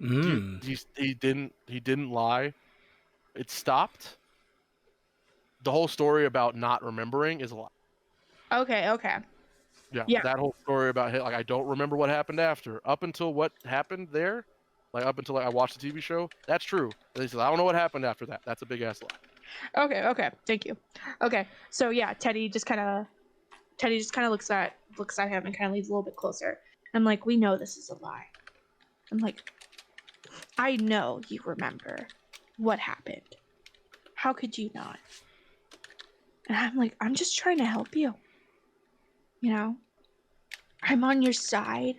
He didn't lie. It stopped. The whole story about not remembering is a lie. Okay. Yeah, that whole story about him, like I don't remember what happened after. Up until what happened there, like up until I watched the TV show, that's true. And he says I don't know what happened after that. That's a big ass lie. Okay. Thank you. Okay. So yeah, Teddy just kind of looks at him and kind of leans a little bit closer. I'm like, we know this is a lie. I'm like, I know you remember what happened. How could you not? And I'm like, I'm just trying to help you. You know, I'm on your side.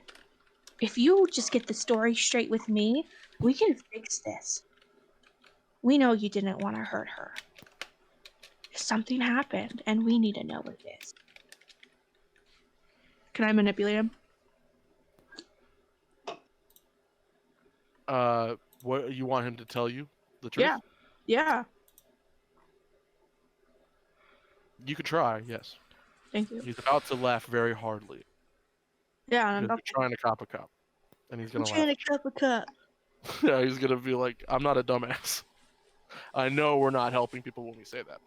If you just get the story straight with me, we can fix this. We know you didn't want to hurt her. Something happened, and we need to know what it is. Can I manipulate him? What you want him to tell you? The truth? Yeah. You could try, yes. Thank you. He's about to laugh very hardly. Yeah, I'm trying to cop a cop. And he's gonna laugh. trying to cup a cup. Yeah, he's gonna be like, I'm not a dumbass. I know we're not helping people when we say that.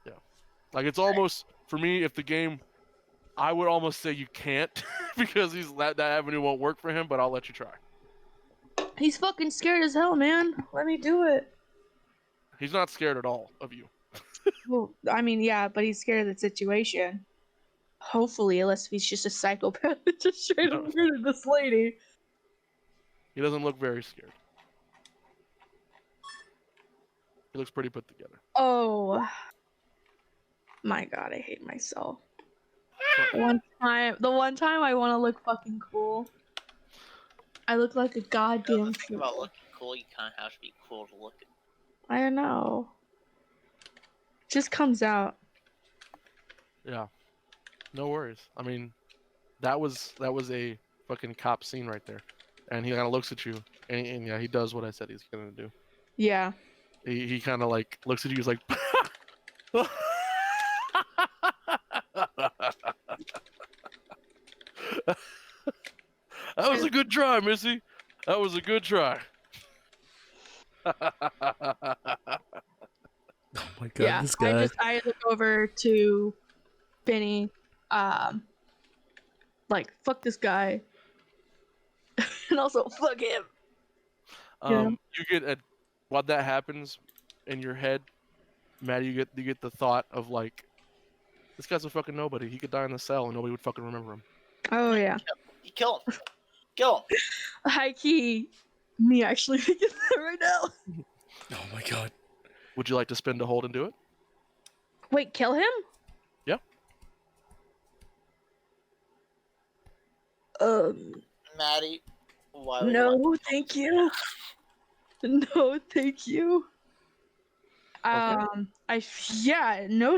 Yeah. Like it's almost for me, if the game I would almost say you can't because that avenue won't work for him, but I'll let you try. He's fucking scared as hell, man. Let me do it. He's not scared at all of you. Well, I mean, yeah, but he's scared of the situation. Hopefully, unless he's just a psychopath that just straight up murdered this lady. He doesn't look very scared. He looks pretty put together. Oh. My god, I hate myself. The one time I want to look fucking cool. I look like a goddamn the thing about looking cool, you kind of have to be cool to look at. I know. Just comes out. Yeah. No worries. I mean, that was a fucking cop scene right there. And he kind of looks at you, and yeah, he does what I said he's gonna do. Yeah. He kind of like looks at you, he's like, that was a good try, Missy. That was a good try. Oh my god, Yeah, this guy. I look over to Benny, like, fuck this guy. And also, fuck him. You get while that happens in your head, Maddie, you get the thought of like, this guy's a fucking nobody. He could die in the cell and nobody would fucking remember him. Oh yeah. You kill him. Kill him. High key, me actually thinking that right now. Oh my god. Would you like to spin to hold and do it? Wait, kill him? Yeah. Maddie, why would No, thank you. No, thank you. No,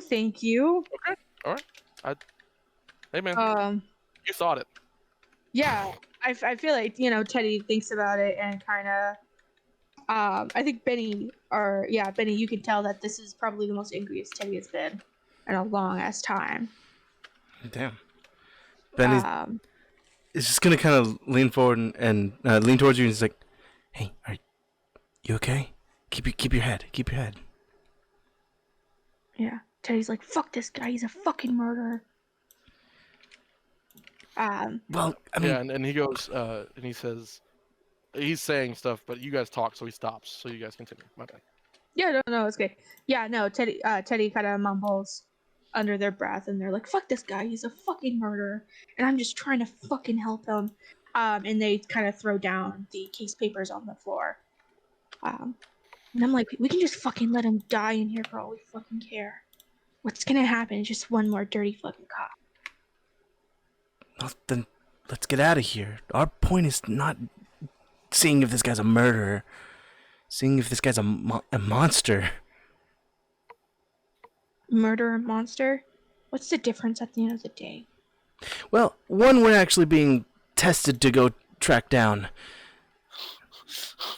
thank you. Okay. All right. Hey man. You thought it. Yeah, I feel like, Teddy thinks about it and kind of, I think Benny, you can tell that this is probably the most angriest Teddy has been in a long ass time. Damn. Benny is just gonna kind of lean forward and lean towards you, and he's like, "Hey, are you okay? Keep your head. Keep your head." Yeah. Teddy's like, fuck this guy. He's a fucking murderer. Well, I mean, yeah, and he goes, and he says, he's saying stuff, but you guys talk, so he stops. So you guys continue. My bad. Yeah, no, it's okay. Yeah, no, Teddy kind of mumbles under their breath, and they're like, fuck this guy. He's a fucking murderer, and I'm just trying to fucking help him. And they kind of throw down the case papers on the floor. And I'm like, we can just fucking let him die in here for all we fucking care. What's gonna happen is just one more dirty fucking cop. Well, then let's get out of here. Our point is not seeing if this guy's a murderer, seeing if this guy's a monster. Murderer, monster? What's the difference at the end of the day? Well, one we're actually being tested to go track down.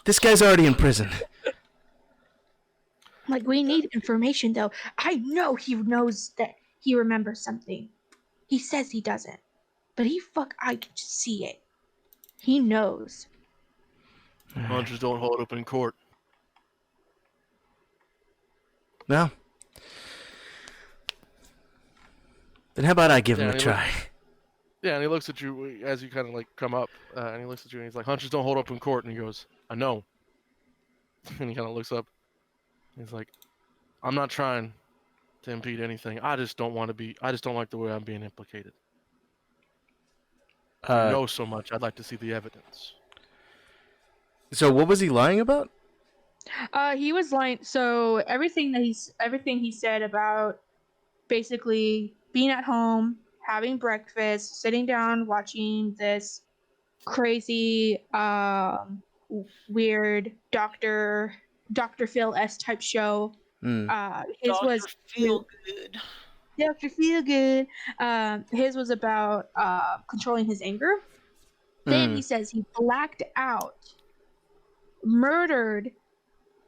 This guy's already in prison. Like, we need information, though. I know he knows that he remembers something. He says he doesn't. But I can just see it. He knows. Hunches don't hold up in court. No. Then how about I give him a and he try? Yeah, and he looks at you as you kind of like come up, and he looks at you and he's like, "Hunches don't hold up in court." And he goes, "I know." And he kind of looks up. He's like, "I'm not trying to impede anything. I just don't want to be. I just don't like the way I'm being implicated. You know so much. I'd like to see the evidence." So what was he lying about? He was lying. So everything he said about basically being at home, having breakfast, sitting down, watching this crazy, weird Dr. Phil S type show. His Dr. was Feel Good. Dr. Feel Good. His was about controlling his anger. Then he says he blacked out, murdered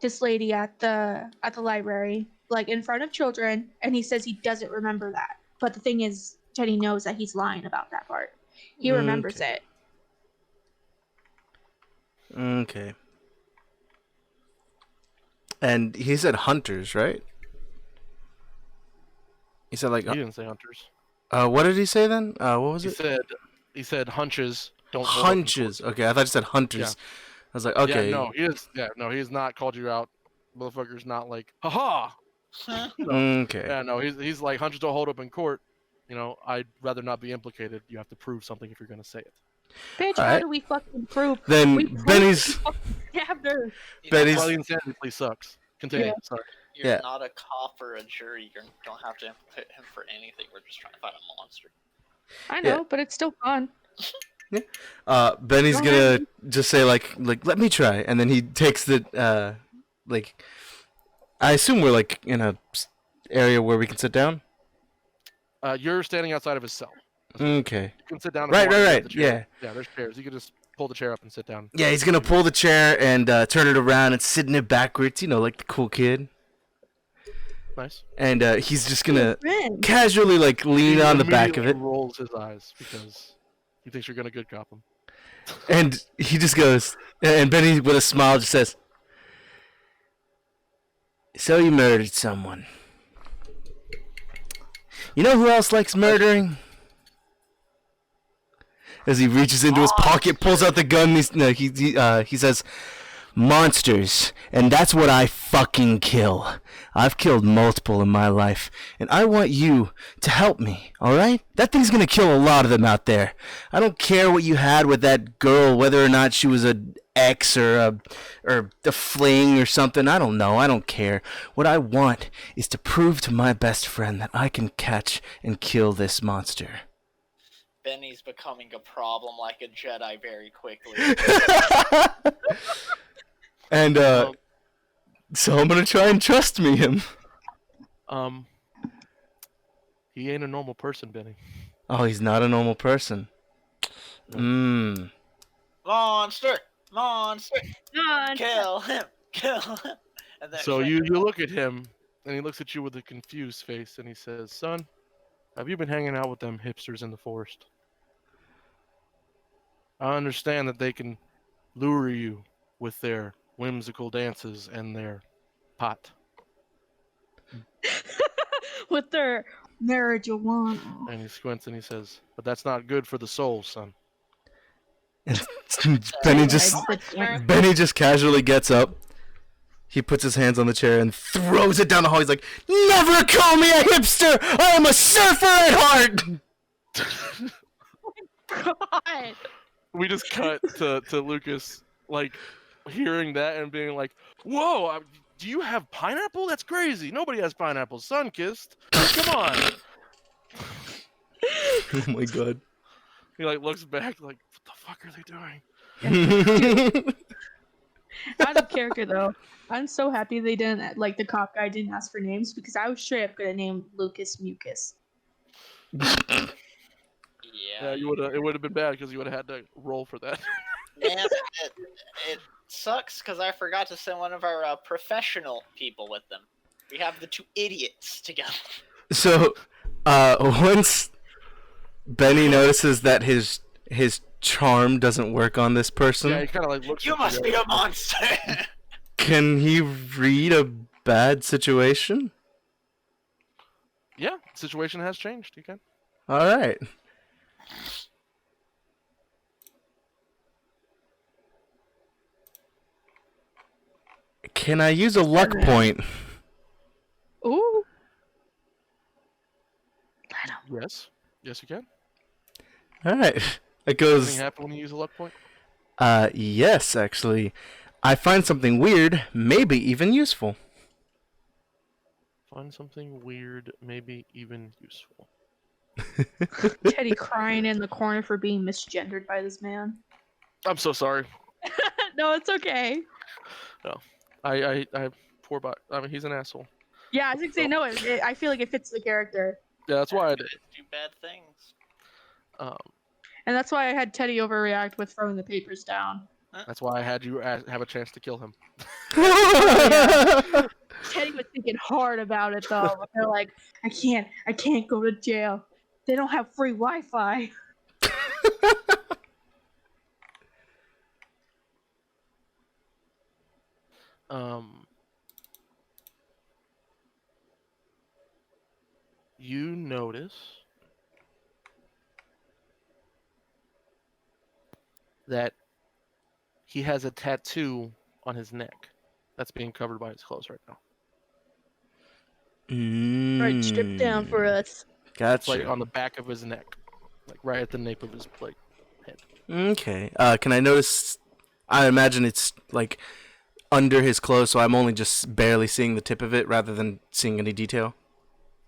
this lady at the library, like in front of children, and he says he doesn't remember that. But the thing is, Teddy knows that he's lying about that part. He remembers it. Okay. And he said hunters, right? He said like. He didn't say hunters. What did he say then? What was He it? said hunches don't hold up in Hunches. court. Okay, I thought you said hunters. Yeah. I was like, okay. Yeah, no, he is. Yeah, no, he's not called you out. Motherfucker's not like, haha. Okay. Yeah, no, he's like, hunches don't hold up in court. You know, I'd rather not be implicated. You have to prove something if you're gonna say it. Bitch, how Alright. do we fucking prove? Then We proved Benny's. he fucking stabbed her. Benny's- That's why the insanity plea sucks. Continue. Yeah. Sorry. You're Yeah. not a cop or a jury. You don't have to implicate him for anything. We're just trying to find a monster. I know, but it's still fun. Benny's Go gonna ahead. just say like let me try, and then he takes the like. I assume we're like in a area where we can sit down. You're standing outside of his cell. Okay. You can sit down. If Right, you want, right, you have right, the chair. Yeah, there's chairs. You can just pull the chair up and sit down. Yeah, he's gonna pull the chair and turn it around and sit in it backwards. You know, like the cool kid. Nice. And he's just gonna Friend. casually like lean He on the back of immediately it, rolls his eyes because he thinks you're gonna good cop him. and he just goes. And Benny, with a smile, just says, "So you murdered someone. You know who else likes murdering?" As he reaches into his pocket, pulls out the gun, he says, "Monsters, and that's what I fucking kill. I've killed multiple in my life, and I want you to help me, alright? That thing's gonna kill a lot of them out there. I don't care what you had with that girl, whether or not she was an ex or a fling or something. I don't know. I don't care. What I want is to prove to my best friend that I can catch and kill this monster." Benny's becoming a problem like a Jedi very quickly. And so I'm gonna try and trust me him. He ain't a normal person, Benny. Oh, he's not a normal person. Monster! Monster! Kill him! Kill him! And then So you look at him, and he looks at you with a confused face, and he says, "Son, have you been hanging out with them hipsters in the forest? I understand that they can lure you with their whimsical dances and their pot." With their marijuana. And he squints and he says, "But that's not good for the soul, son." Benny just casually gets up. He puts his hands on the chair and throws it down the hall. He's like, "Never call me a hipster! I am a surfer at heart!" God. We just cut to Lucas, like, hearing that and being like, "Whoa, do you have pineapple? That's crazy. Nobody has pineapple. Sun-kissed. Come on." Oh my god. He, like, looks back like, "What the fuck are they doing?" Out of character though. I'm so happy they didn't, like, the cop guy didn't ask for names because I was straight up gonna name Lucas Mucus. Yeah, It would have been bad because you would have had to roll for that. man, it sucks because I forgot to send one of our professional people with them. We have the two idiots together. So, once Benny notices that his charm doesn't work on this person. Yeah, he kind of like looks. You at must be a monster. Can he read a bad situation? Yeah, situation has changed. You can. All right. Can I use a luck point? Ooh. Let him. Yes. Yes, you can. All right. It Anything goes. happen when you use a luck point? Yes, actually. I find something weird, maybe even useful. Find something weird, maybe even useful. Teddy crying in the corner for being misgendered by this man. I'm so sorry. No, it's okay. I poor bot. I mean, he's an asshole. Yeah, I was gonna say no. I feel like it fits the character, Yeah, that's why I did. Do bad things. and that's why I had Teddy overreact with throwing the papers down. That's why I had you have a chance to kill him. Teddy was thinking hard about it though. But they're like, I can't go to jail. They don't have free Wi-Fi. You notice that he has a tattoo on his neck that's being covered by his clothes right now. Right, strip down for us. It's Gotcha. like on the back of his neck, like right at the nape of his head. Okay. Can I notice? I imagine it's like under his clothes, so I'm only just barely seeing the tip of it rather than seeing any detail.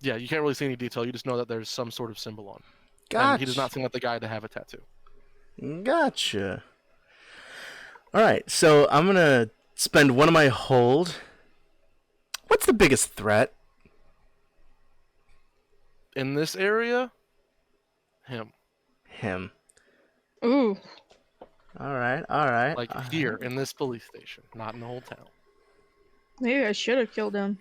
Yeah, you can't really see any detail. You just know that there's some sort of symbol on. Gotcha. And he does not seem like the guy to have a tattoo. Gotcha. All right, so I'm gonna spend one of my hold. What's the biggest threat? In this area, him. Him. Ooh. All right. All right. Like here in this police station, not in the whole town. Maybe I should have killed him.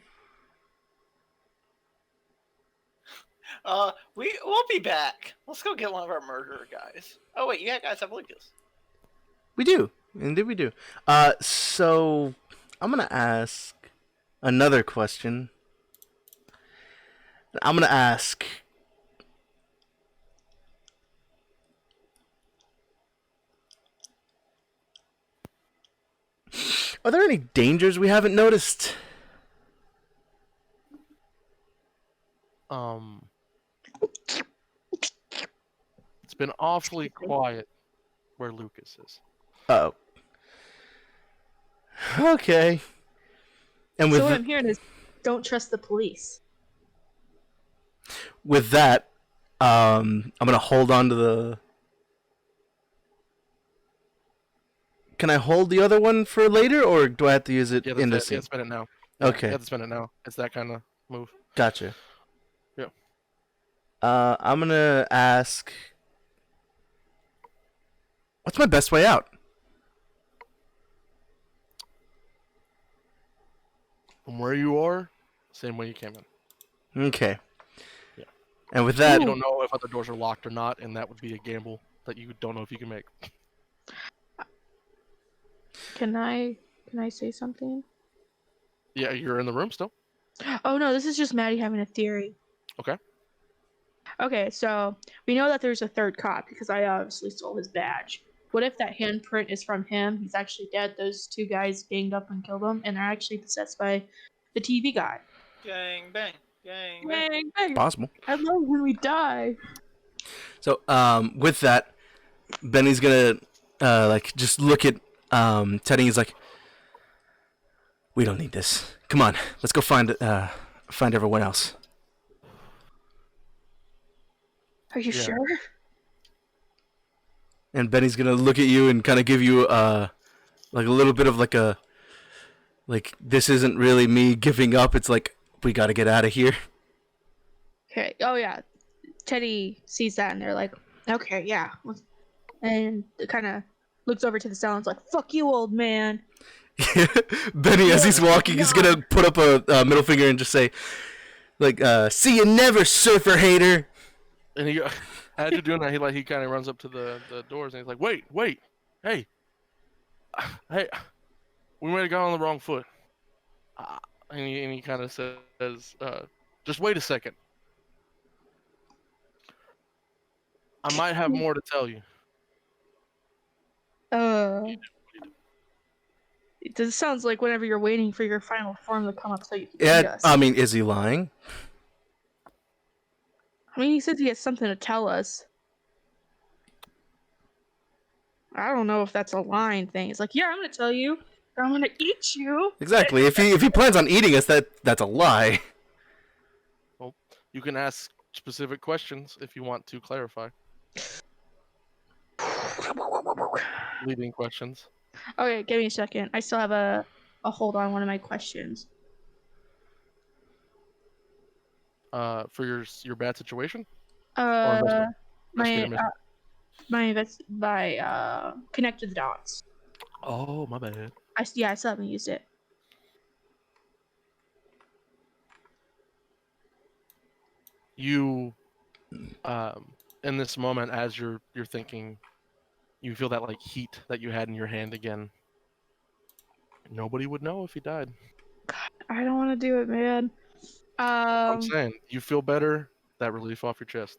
We'll be back. Let's go get one of our murderer guys. Oh wait, you guys have Lucas. We do. Indeed, we do. So I'm gonna ask another question. I'm gonna ask. Are there any dangers we haven't noticed? It's been awfully quiet where Lucas is. Oh. Okay. And with So what I'm hearing is, don't trust the police. with that, I'm gonna hold on to the. Can I hold the other one for later, or do I have to use it Yeah, in the that's it. scene? Yeah, spend it now. Okay. You have to spend it now. It's that kind of move. Gotcha. Yeah. I'm gonna ask. What's my best way out? From where you are, same way you came in. Okay. Yeah. And with that, You don't know if other doors are locked or not, and that would be a gamble that you don't know if you can make. Can I say something? Yeah, you're in the room still. Oh no, this is just Maddie having a theory. Okay. Okay, so we know that there's a third cop because I obviously stole his badge. What if that handprint is from him? He's actually dead. Those two guys ganged up and killed him, and they're actually possessed by the TV guy. Gang bang, gang bang. Bang, bang. possible. I love when we die. So, with that, Benny's gonna like just look at Teddy. He's like, "We don't need this. Come on, let's go find everyone else." Are you Yeah. sure? And Benny's gonna look at you and kind of give you like a little bit of like a this isn't really me giving up. It's like we gotta get out of here. Okay. Oh yeah. Teddy sees that and they're like, okay, yeah. And it kind of looks over to the cell and's like, fuck you, old man. Benny, as he's walking, he's gonna put up a middle finger and just say, like, "See you never, surfer hater." And he As you're doing that, he kind of runs up to the doors and he's like, "Wait, hey, hey, we might have gone on the wrong foot." And he kind of says, "Just wait a second. I might have more to tell you." This sounds like whenever you're waiting for your final form to come up so you can eat Yeah, us. I mean, is he lying? I mean, he said he has something to tell us. I don't know if that's a lying thing. It's like, yeah, I'm gonna tell you, or I'm gonna eat you. Exactly. If he plans on eating us, that's a lie. Well, you can ask specific questions if you want to clarify. Leading questions. Okay, give me a second. I still have a hold on one of my questions. For your bad situation. My Investigator my connect to the dots. Oh, my bad. I still haven't used it. You, in this moment, as you're thinking, you feel that like heat that you had in your hand again. Nobody would know if he died. I don't want to do it, man. I'm saying you feel better. That relief off your chest.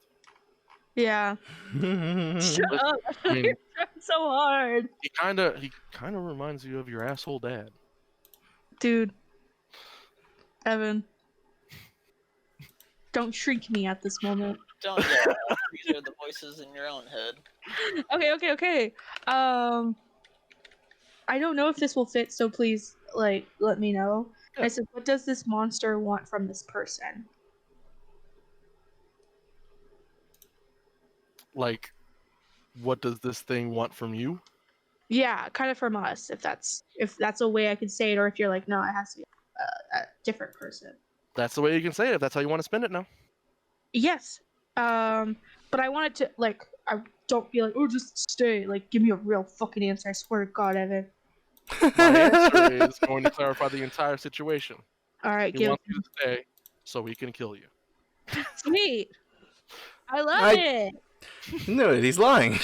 Yeah. Shut up! I mean, You're trying so hard, he kind of reminds you of your asshole dad. dude. Evan, don't shrink me at this moment. Don't yell. These are the voices in your own head. Okay. I don't know if this will fit, so please, let me know. Yeah. I said, what does this monster want from this person? Like, what does this thing want from you? Yeah, kind of from us, if that's a way I could say it, or if you're like, no, it has to be a different person. That's the way you can say it. If that's how you want to spend it now. Yes. But I wanted to, I don't be like, oh, just stay. Like, give me a real fucking answer. I swear to God, Evan. My answer is going to clarify the entire situation. All right, He wants you to stay so he can kill you. Sweet. I love it. No, he's lying.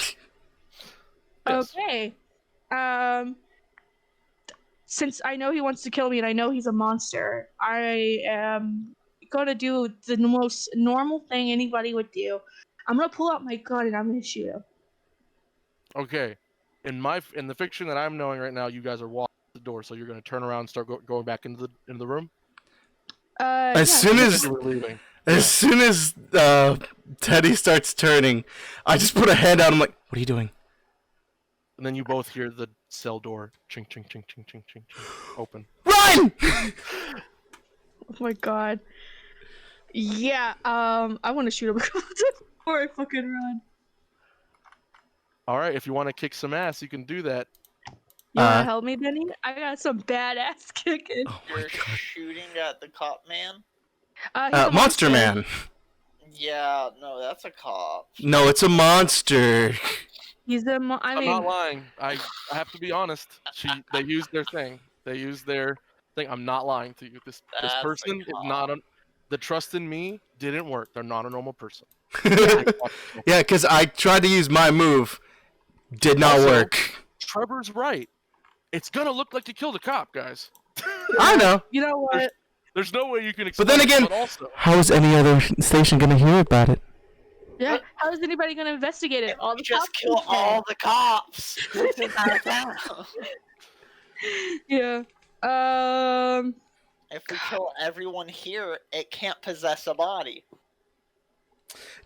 Yes. Okay. Since I know he wants to kill me and I know he's a monster, I am gonna do the most normal thing anybody would do. I'm gonna pull out my gun and I'm gonna shoot him. Okay. In the fiction that I'm knowing right now, you guys are walking the door, so you're going to turn around and start going back into the room. As Yeah. soon as You were leaving. As soon as Teddy starts turning, I just put a hand out. I'm like, "What are you doing?" And then you both hear the cell door chink chink chink chink chink chink chink open. Run! Oh my God. Yeah. I want to shoot him before I fucking run. All right, if you want to kick some ass, you can do that. You wanna help me, Benny? I got some badass kicking. Oh my You're God. shooting at the cop man? He's a Monster Man. Yeah, no, that's a cop. No, it's a monster. He's a I'm not lying. I have to be honest. They used their thing. They used their thing. I'm not lying to you. This That's a person is not the trust in me didn't work. They're not a normal person. Yeah, because I tried to use my move. Did not Also, work. Trevor's right. It's gonna look like you killed a cop, guys. I know. You know what? There's no way you can But explain then it, again, but also, how is any other station gonna hear about it? Yeah. How is anybody gonna investigate it? All the Just cops kill are dead. all the cops. This is out of town. Yeah. If we kill everyone here, it can't possess a body.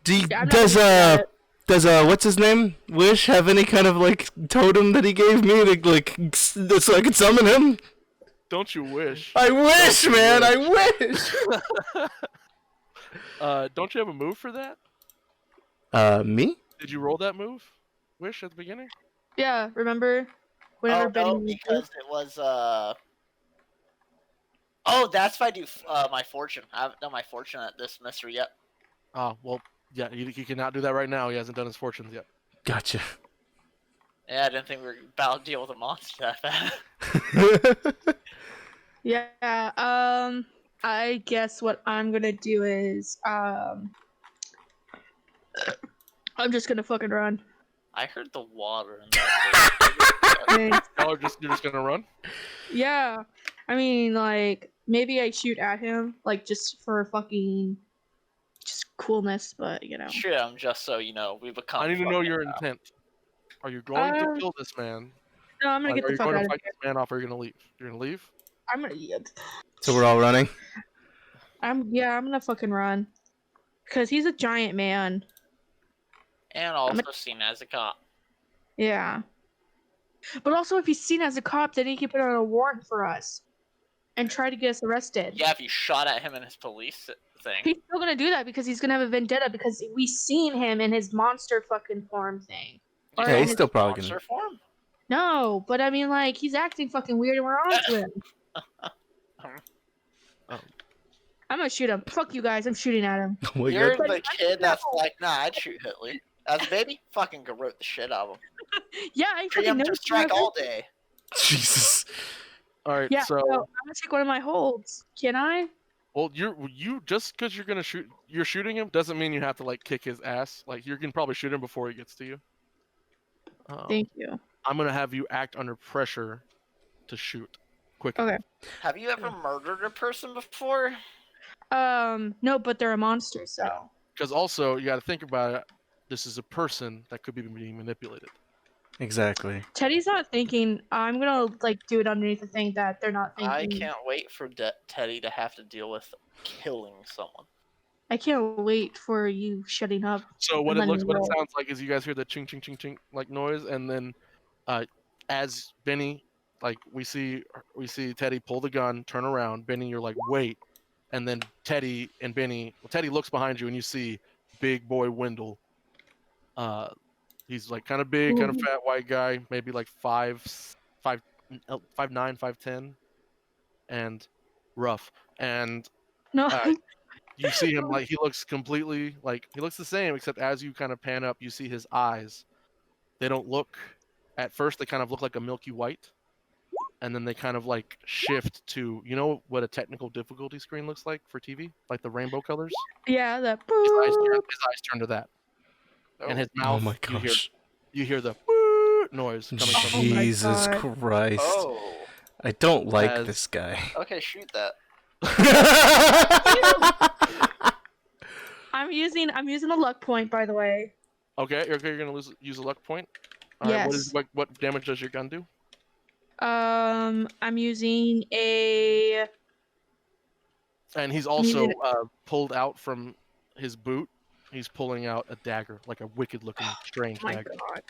I'm not gonna do that. Does what's his name? Wish have any kind of like totem that he gave me to like so I could summon him? don't you wish? I wish, you man. wish. I wish. Don't you have a move for that? Me? Did you roll that move? Wish at the beginning? Yeah. Remember? Whenever Oh, Benny no, was because it was, Oh, that's if I do my fortune. I haven't done my fortune at this mystery yet. Ah, well, yeah, he cannot do that right now. He hasn't done his fortunes yet. Gotcha. Yeah, I didn't think we were about to deal with a monster that bad. Yeah. I guess what I'm gonna do is I'm just gonna fucking run. I heard the water in that. Thanks. You're just gonna run? Yeah. I mean, like, maybe I shoot at him, like, just for fucking, just coolness, but, you know. Shoot him just so you know we become. I need to know your fucking, intent. Are you going to Um, kill this man? No, I'm gonna Like, get are the you fuck going out to of fight here. this man off, or are you gonna leave? You're gonna leave? I'm gonna, So we're all running. I'm gonna fucking run. Cause he's a giant man. And also seen as a cop. Yeah. But also, if he's seen as a cop, then he can put out a warrant for us. And try to get us arrested. Yeah, if you shot at him in his police thing. He's still gonna do that because he's gonna have a vendetta because we seen him in his monster fucking form thing. Or Yeah, in he's his- still probably Monster gonna. form? No, but I mean, like, he's acting fucking weird and we're on to him. I'm gonna shoot him. Fuck you guys, I'm shooting at him. Oh my You're god. the kid that's like, nah, I'd shoot Hitler. As a baby, fucking garrote the shit out of him. Yeah, I fucking know. Preemptive strike all day. Jesus. All right. Yeah, So, so I'm gonna take one of my holds. Can I? well, you just because you're shooting him doesn't mean you have to like kick his ass. Like you can probably shoot him before he gets to you. Thank you. I'm gonna have you act under pressure to shoot quickly. Okay. Have you ever murdered a person before? No, but they're a monster, so. Because also you got to think about it. This is a person that could be being manipulated. Exactly. Teddy's not thinking. I'm gonna like do it underneath the thing that they're not thinking. I can't wait for Teddy to have to deal with killing someone. I can't wait for you shutting up. So what And it then roll. sounds like is you guys hear the ching ching ching ching like noise, and then as Benny, like we see Teddy pull the gun, turn around. Benny, you're like wait, and then Teddy and Benny. Well, Teddy looks behind you, and you see Big Boy Wendell. He's like kind of big, kind of fat white guy, maybe like 5'9", 5'10", and rough. And No. you see him like he looks completely like he looks the same, except as you kind of pan up, you see his eyes. They don't look at first; they kind of look like a milky white, and then they kind of like shift to what a technical difficulty screen looks like for TV, like the rainbow colors. Yeah, that. His eyes turn to that, and his Oh mouth. my gosh. You hear the noise coming from him. Jesus God. Christ. Oh. I don't like As- this guy. Okay, shoot that. I'm using a luck point, by the way. Okay, you're gonna use a luck point. All right, Yes. what damage does your gun do? I'm using a. And he's also Needed- pulled out from his boot. He's pulling out a dagger, like a wicked-looking, strange My dagger. God,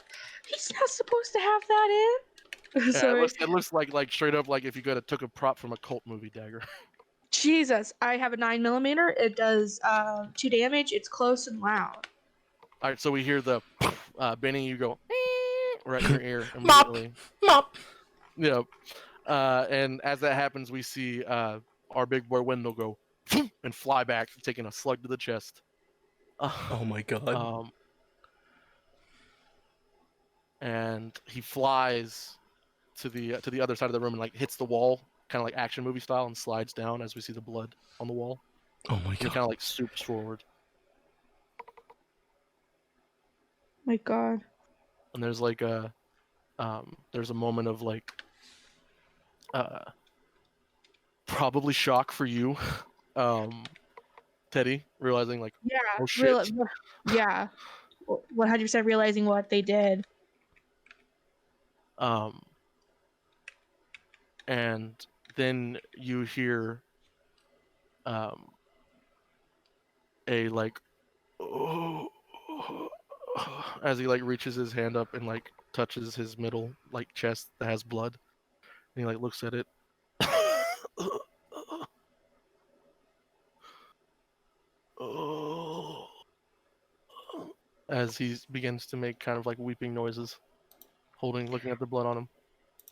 he's not supposed to have that in. Yeah, Sorry. it looks like straight up like if you took a prop from a cult movie dagger. Jesus, I have a 9mm. It does 2 damage. It's close and loud. All right, so we hear the Benny. You go right in your ear Mop. immediately. Mop. Yeah, and as that happens, we see our big boy Wendell go and fly back, taking a slug to the chest. Oh my god. And he flies to the other side of the room and like hits the wall, kind of like action movie style, and slides down as we see the blood on the wall. Oh my He god. kind of like swoops forward, My God. and there's like a moment of like probably shock for you, Teddy, realizing like Yeah. oh shit. Yeah. 100% realizing what they did. And then you hear a like as he like reaches his hand up and like touches his middle like chest that has blood, and he like looks at it. As he begins to make kind of like weeping noises, looking at the blood on him.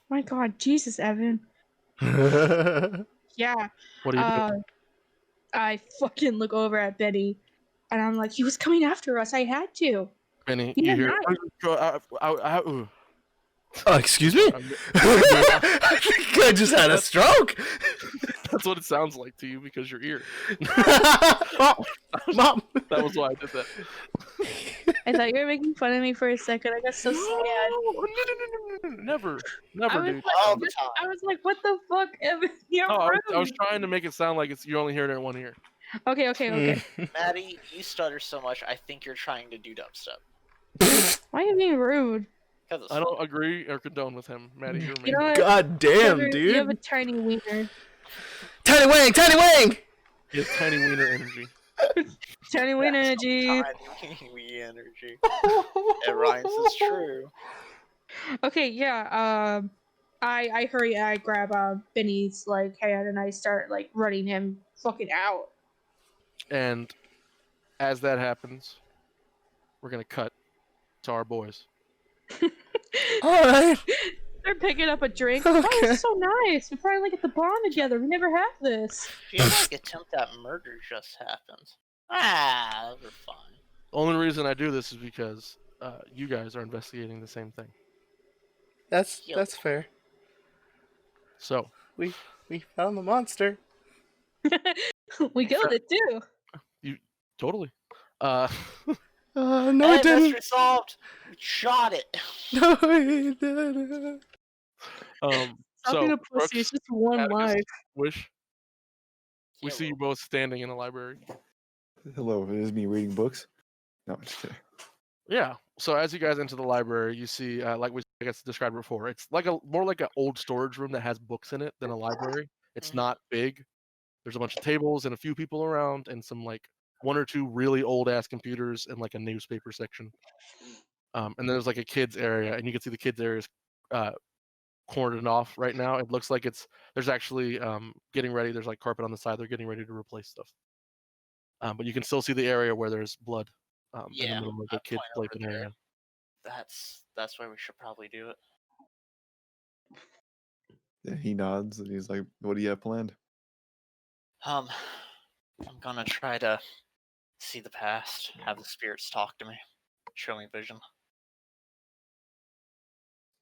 My God, Jesus, Evan. Yeah. What are you doing? I fucking look over at Betty, and I'm like, he was coming after us. I had to. Benny, yeah, you hear? Oh, excuse me? I think I just had a stroke. That's what it sounds like to you because your ear. Mom. That was why I did that. I thought you were making fun of me for a second. I got so sad. No, never, I was dude. like, All the time. I was like, what the fuck, Evan? You're No, I was rude. trying to make it sound like you only hear it in one ear. Okay. Maddie, you stutter so much, I think you're trying to do dubstep. Why are you being rude? Because it's I don't funny. agree or condone with him, Maddie. You're You know amazing. what? God damn, Trevor, You have a dude. tiny wiener. Tiny Wang, Tiny Wang. He has tiny wiener energy. Tiny wiener energy. Tiny wee energy. It rhymes, it's true. Okay, yeah. I hurry. I grab Benny's like hand and I start like running him fucking out. And as that happens, we're gonna cut to our boys. All right. They're picking up a drink. Okay. Oh, this is so nice. We probably like at the bar together. We never have this. I feel like attempt at murder just happened. Ah, those are fine. The only reason I do this is because you guys are investigating the same thing. That's fair. So We found the monster. We killed it too. totally. No, Hey, it didn't. mystery solved. We shot it. No, it didn't. Stop being So a pussy. It's Brooks, just one Atticus, life. Wish, we Yeah, see you well, both standing in a library. Hello, it is me reading books. No, I'm just kidding. Yeah. So as you guys enter the library, you see, like I guess described before, it's like more like an old storage room that has books in it than a library. It's Mhm. not big. There's a bunch of tables and a few people around, and some like one or two really old ass computers and like a newspaper section. And then there's like a kids area, and you can see the kids area is cordoned off right now. It looks like there's actually getting ready. There's like carpet on the side. They're getting ready to replace stuff. But you can still see the area where there's blood in the Yeah, middle of the that kids' point over playpen there. area. That's where we should probably do it. Yeah, he nods and he's like, "What do you have planned?" I'm gonna try to see the past, have the spirits talk to me, show me vision.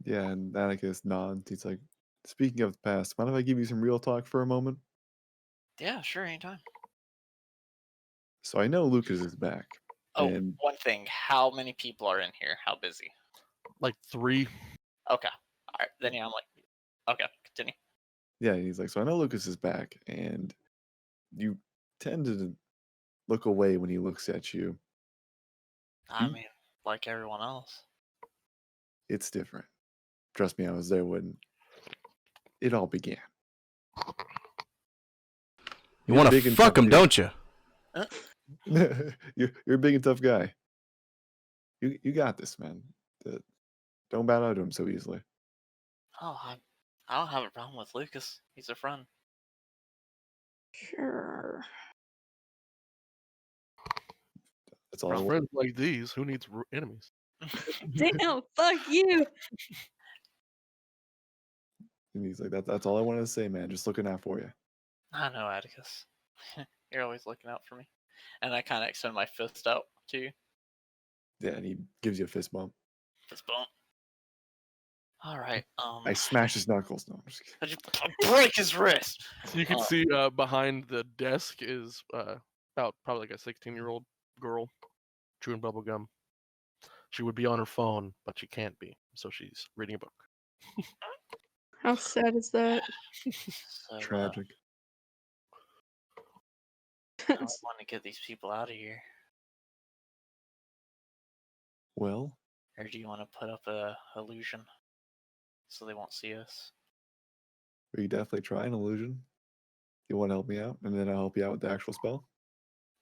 Yeah, and Atticus nods. He's like, "Speaking of the past, mind if I give you some real talk for a moment?" Yeah, sure, anytime. So I know Lucas is back. Oh, And one thing. How many people are in here? How busy? Like 3. Okay. Alright, then yeah, I'm like, okay, continue. yeah, he's like, "So I know Lucas is back, and you tend to look away when he looks at you. I mean, like everyone else. It's different. Trust me, I was there when it all began." You You're want big to and fuck tough, him, don't you? You're a big and tough guy. You got this, man. Don't bow down to him so easily. Oh, I don't have a problem with Lucas. He's a friend. Sure. That's all For I want. friends like these, who needs enemies? Damn, fuck you. And he's like, that's all I wanted to say, man. Just looking out for you. I know, Atticus. You're always looking out for me. And I kind of extend my fist out to you. Yeah, and he gives you a fist bump. Fist bump. All right. I smash his knuckles. No, I'm just kidding. I just break his wrist. So you can see behind the desk is about probably like a 16-year-old girl chewing bubble gum. She would be on her phone, but she can't be, so she's reading a book. How sad is that? So, Tragic. I want to get these people out of here. Well, Or do you want to put up a illusion so they won't see us? we definitely try an illusion. You want to help me out, and then I'll help you out with the actual spell.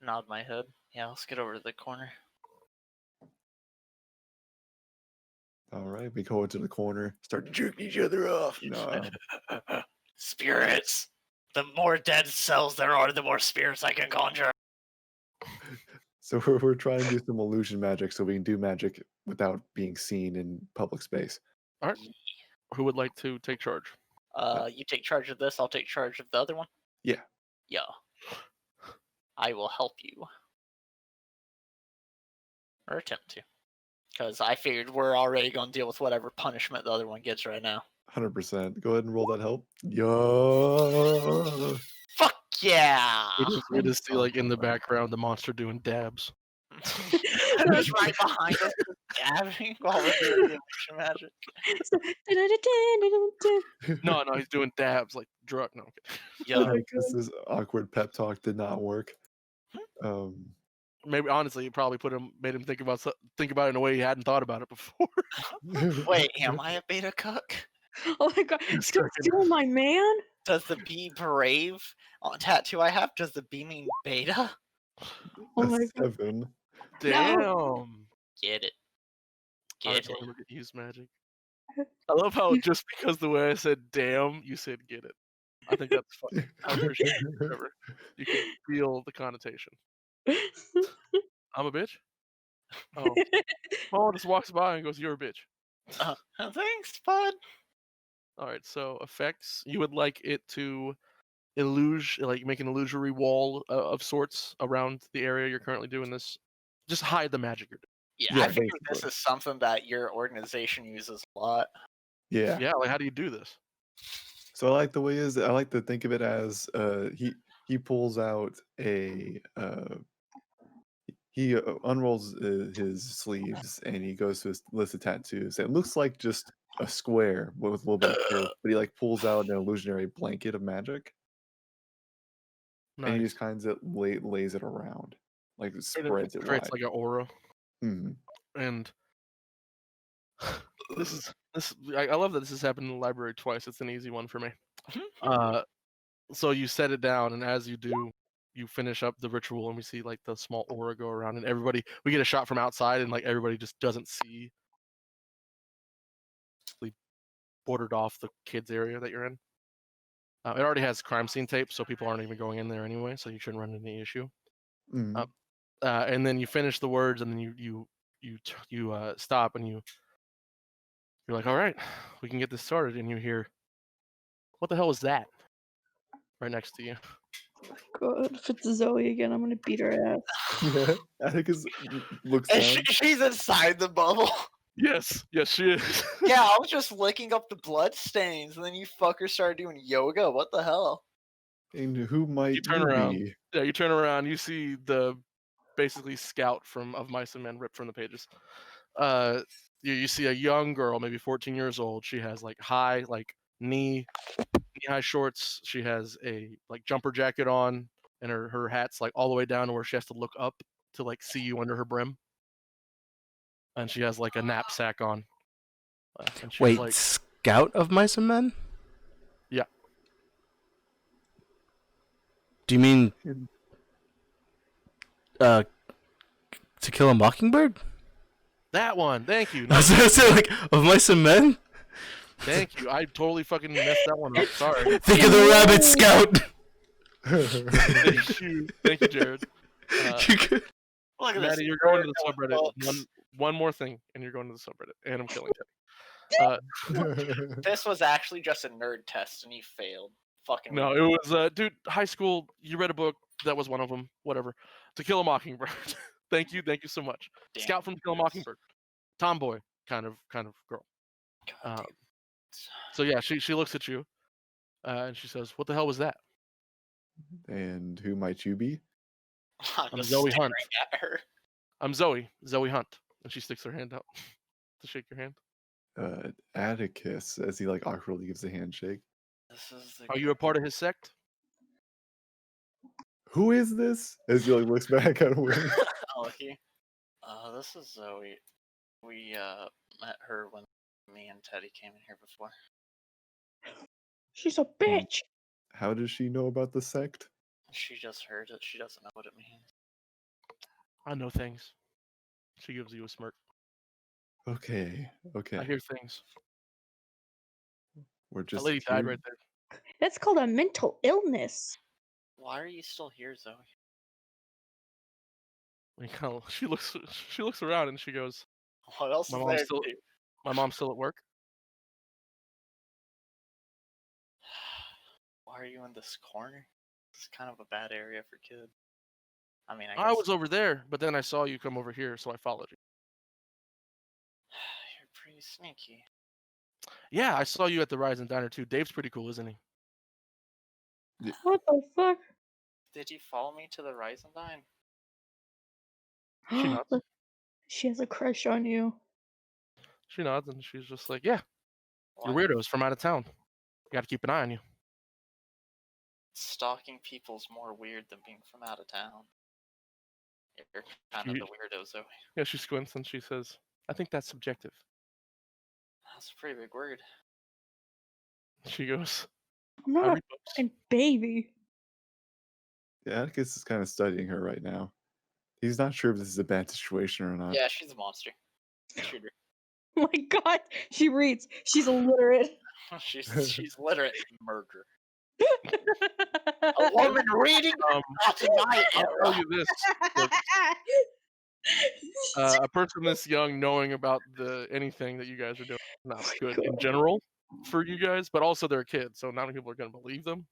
Nod my head. Yeah, let's get over to the corner. All right, we go into the corner, start jerking each other off. No, Spirits! The more dead cells there are, the more spirits I can conjure. so we're trying to do some illusion magic, so we can do magic without being seen in public space. All right. Who would like to take charge? You take charge of this, I'll take charge of the other one. Yeah. Yeah. I will help you. Or attempt to. Because I figured we're already going to deal with whatever punishment the other one gets right now. 100%. Go ahead and roll that help. Yo. Fuck yeah! We just see like in the background the monster doing dabs. He's right behind us, dabbing while we're doing the illusion magic. No, he's doing dabs like drug. No, Yo, Atticus's awkward pep talk did not work. maybe honestly, you probably made him think about it in a way he hadn't thought about it before. wait, am I a beta cook? Oh my god, still stealing my man? Does the B brave tattoo I have? Does the B mean beta? Oh my god. 7. Damn. Get it. Alright, Get so it. I'm gonna get used magic. I love how just because the way I said damn, you said get it. I think that's funny. I appreciate it, Trevor. You can feel the connotation. I'm a bitch? Oh. Paul just walks by and goes, "You're a bitch." Thanks, bud. Alright, so effects. You would like it to make an illusory wall of sorts around the area you're currently doing this. Just hide the magic you're doing. Yeah, Yeah, I figured this basically. is something that your organization uses a lot. Yeah. Yeah, like how do you do this? So I like to think of it as he pulls out he unrolls his sleeves and he goes to his list of tattoos. It looks like just a square with a little bit of curve, but he like pulls out an illusionary blanket of magic and he Nice. just kind of lays it around, like And it spreads it creates wide. like an aura. Mhm. And I love that this has happened in the library twice. It's an easy one for me. So you set it down, and as you do, you finish up the ritual, and we see like the small aura go around, and we get a shot from outside, and like everybody just doesn't see bordered off the kids area that you're in. It already has crime scene tape, so people aren't even going in there anyway, so you shouldn't run into any issue. Mhm. And then you finish the words, and then you stop, and you're like, all right, we can get this started. And you hear, what the hell was that? Right next to you. God, if it's Zoe again, I'm gonna beat her ass. Atticus looks And down. she's inside the bubble. Yes, she is. Yeah, I was just licking up the blood stains, and then you fuckers started doing yoga. What the hell? And who might You turn you around. be? Yeah, you turn around. You see the basically scout of Mice and Men ripped from the pages. You see a young girl, maybe 14 years old. She has like high, like knee-high shorts. She has a like jumper jacket on, and her hat's like all the way down to where she has to look up to like see you under her brim. And she has like a knapsack on. And she's Wait, like, Scout of Mice and Men? yeah. Do you mean To Kill a Mockingbird? That one. Thank you. I was gonna say, like, of Mice and Men? Thank you. I totally fucking messed that one up. Sorry. Think of the rabbit, Scout! Thank you, Jared. You could- Look at Maddie, this. you're going to the nerd going subreddit. books. One more thing, and you're going to the subreddit. And I'm killing Teddy. This was actually just a nerd test, and you failed. Fucking No, it was, dude, high school. You read a book. That was one of them. Whatever. To Kill a Mockingbird. Thank you so much. damn Scout from To Kill a yes. Mockingbird. Tomboy kind of girl. God damn. So yeah, she looks at you, and she says, "What the hell was that?" And who might you be? I'm I'm just Zoe staring Hunt. at her. I'm Zoe Hunt, and she sticks her hand out to shake your hand. Atticus, as he like awkwardly gives a handshake. This is the Are you a part of his sect? Who is this? As he like looks back at him. Lucky. This is Zoe. We met her when me and Teddy came in here before. She's a bitch. How does she know about the sect? She just heard it. She doesn't know what it means. I know things. She gives you a smirk. Okay. I hear things. We're That just lady died here. right there. That's called a mental illness. Why are you still here, Zoe? She looks around and she goes, What else My is mom's there still- to do? "My mom's still at work." Why are you in this corner? It's kind of a bad area for kids. I mean, I I guess was over there, but then I saw you come over here, so I followed you. you're pretty sneaky. Yeah, I saw you at the Rise and Diner too. Dave's pretty cool, isn't he? What the fuck? Did you follow me to the Rise and Dine? She nods. She has a crush on you. She nods and she's just like, yeah, you're What? weirdos from out of town. Got to keep an eye on you. Stalking people's more weird than being from out of town. You're kind of She- the weirdo, Zoe. Yeah, she squints and she says, I think that's subjective. That's a pretty big word. She goes, I'm I not a read books. fucking baby. Yeah, Atticus is kind of studying her right now. He's not sure if this is a bad situation or not. Yeah, she's a monster. Shoot her. Oh my god, she reads. She's illiterate. She's literate. Murder. A woman reading? Not in my I'll era. tell you this. Look, a person this young knowing about anything that you guys are doing is not good in God. general for you guys, but also they're kids, so not many people are going to believe them.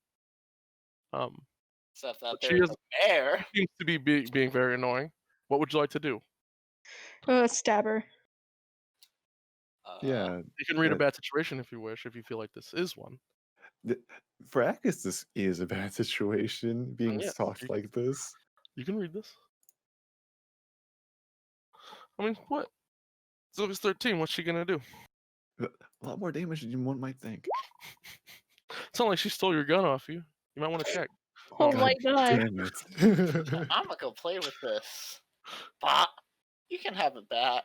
Except that But she there's is- a mayor. Seems to be being very annoying. What would you like to do? Stab her. Yeah, You can read a Uh, bad situation if you wish, if you feel like this is one. for Atticus, this is a bad situation being yes, stalked you- like this. You can read this. I mean, what? Zoe's 13. What's she gonna do? A lot more damage than one might think. It's not like she stole your gun off you. You might want to check. Oh God my god. Damn it. I'm gonna go play with this. But you can have it back.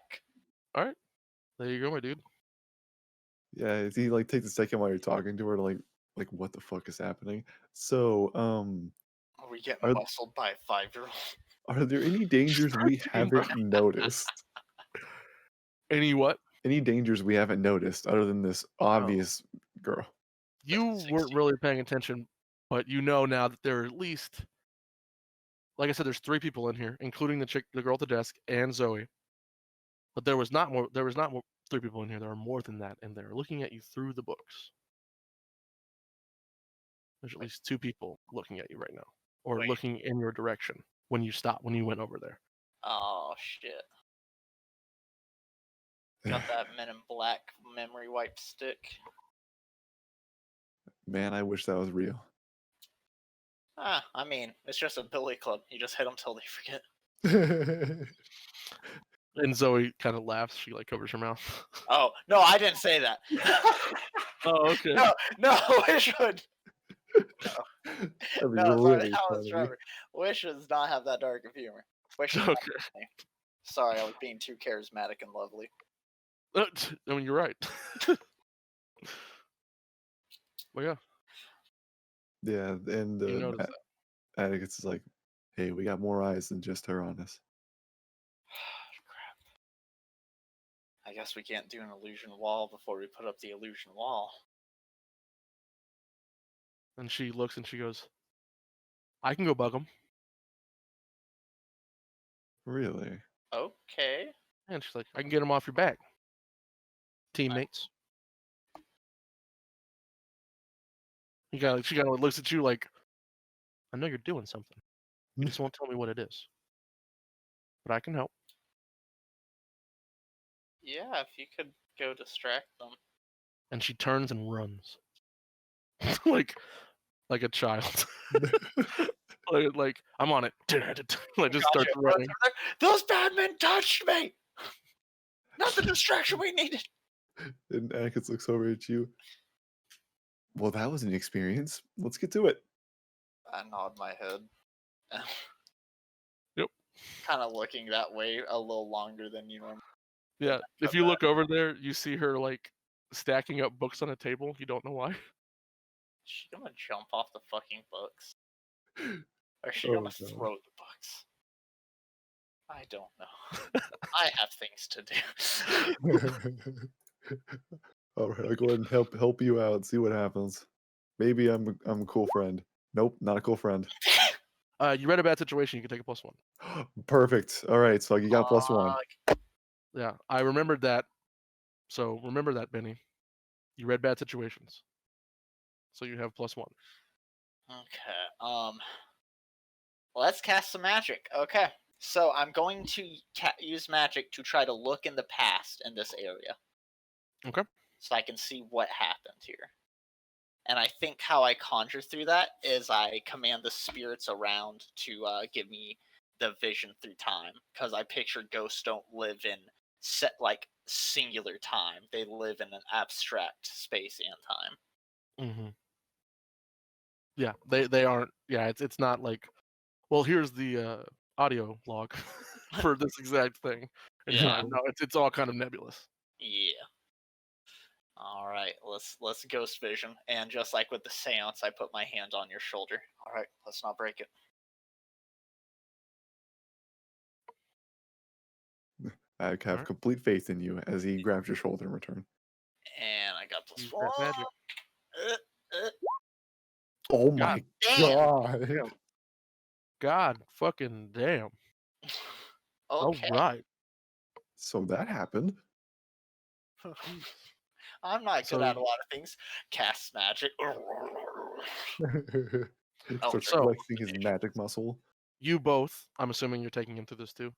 There you go, my dude. Yeah, is he like takes a second while you're talking to her to like what the fuck is happening? So, Are we getting Are- muscled by a 5-year-old? are there any dangers we 13, bro. haven't noticed? Any what? Any dangers we haven't noticed other than this obvious girl? You weren't 16. really paying attention, but you know now that there are at least, like I said, there's 3 people in here, including the girl at the desk, and Zoe. But there was not more. 3 people in here. There are more than that, and they're looking at you through the books. There's at least 2 people looking at you right now, or Wait. looking in your direction when you went over there. Oh shit. Got that Men in Black memory wipe stick. Man, I wish that was real. I mean, it's just a billy club. You just hit them till they forget. And Zoe kind of laughs. She like covers her mouth. Oh no, I didn't say that. Oh, okay. No, Wish would. That'd be No, really that was funny. Trevor. Wish does not have that dark of humor. Wish is not Okay. funny. Sorry, I was being too charismatic and lovely. I mean, you're right. Well, yeah, Yeah, and you noticed that. Atticus is like, hey, we got more eyes than just her on us. Crap. I guess we can't do an illusion wall before we put up the illusion wall. And she looks and she goes, I can go bug them. Really? Okay. And she's like, I can get them off your back. Teammates. She kind of looks at you like, I know you're doing something. You just won't tell me what it is. But I can help. Yeah, if you could go distract them. And she turns and runs. like a child. like I'm on it. Like just starts running. Those bad men touched me! Not the distraction we needed! And Atticus looks over at you. Well, that was an experience. Let's get to it. I nod my head. Yep. Kind of looking that way a little longer than you normally. Yeah. If you look over there, you see her like stacking up books on a table. You don't know why. Is she gonna jump off the fucking books? Or is she Oh, gonna no. throw the books? I don't know. I have things to do. All right, I'll go ahead and help you out. See what happens. Maybe I'm a cool friend. Nope, not a cool friend. You read a bad situation. You can take a +1. Perfect. All right, so you got +1. Yeah, I remembered that. So remember that, Benny. You read bad situations. So you have +1. Okay. Let's cast some magic. Okay. So I'm going to use magic to try to look in the past in this area. Okay. So I can see what happened here. And I think how I conjure through that is I command the spirits around to give me the vision through time, because I picture ghosts don't live in set like singular time. They live in an abstract space and time. Mm-hmm. Yeah, they aren't. Yeah, it's not like. Well, here's the audio log for this exact thing. And you're Yeah. like, no, it's all kind of nebulous. Yeah. All right, let's ghost vision, and just like with the seance, I put my hand on your shoulder. All right, let's not break it. I have Alright. complete faith in you as he grabs your shoulder in return. And I got plus Use one. that magic. Oh God my damn. god! God fucking damn. Okay. All right. So that happened. I'm not So good at a lot of things. Cast magic. Starts so- flexing his magic muscle. You both, I'm assuming you're taking him through this too,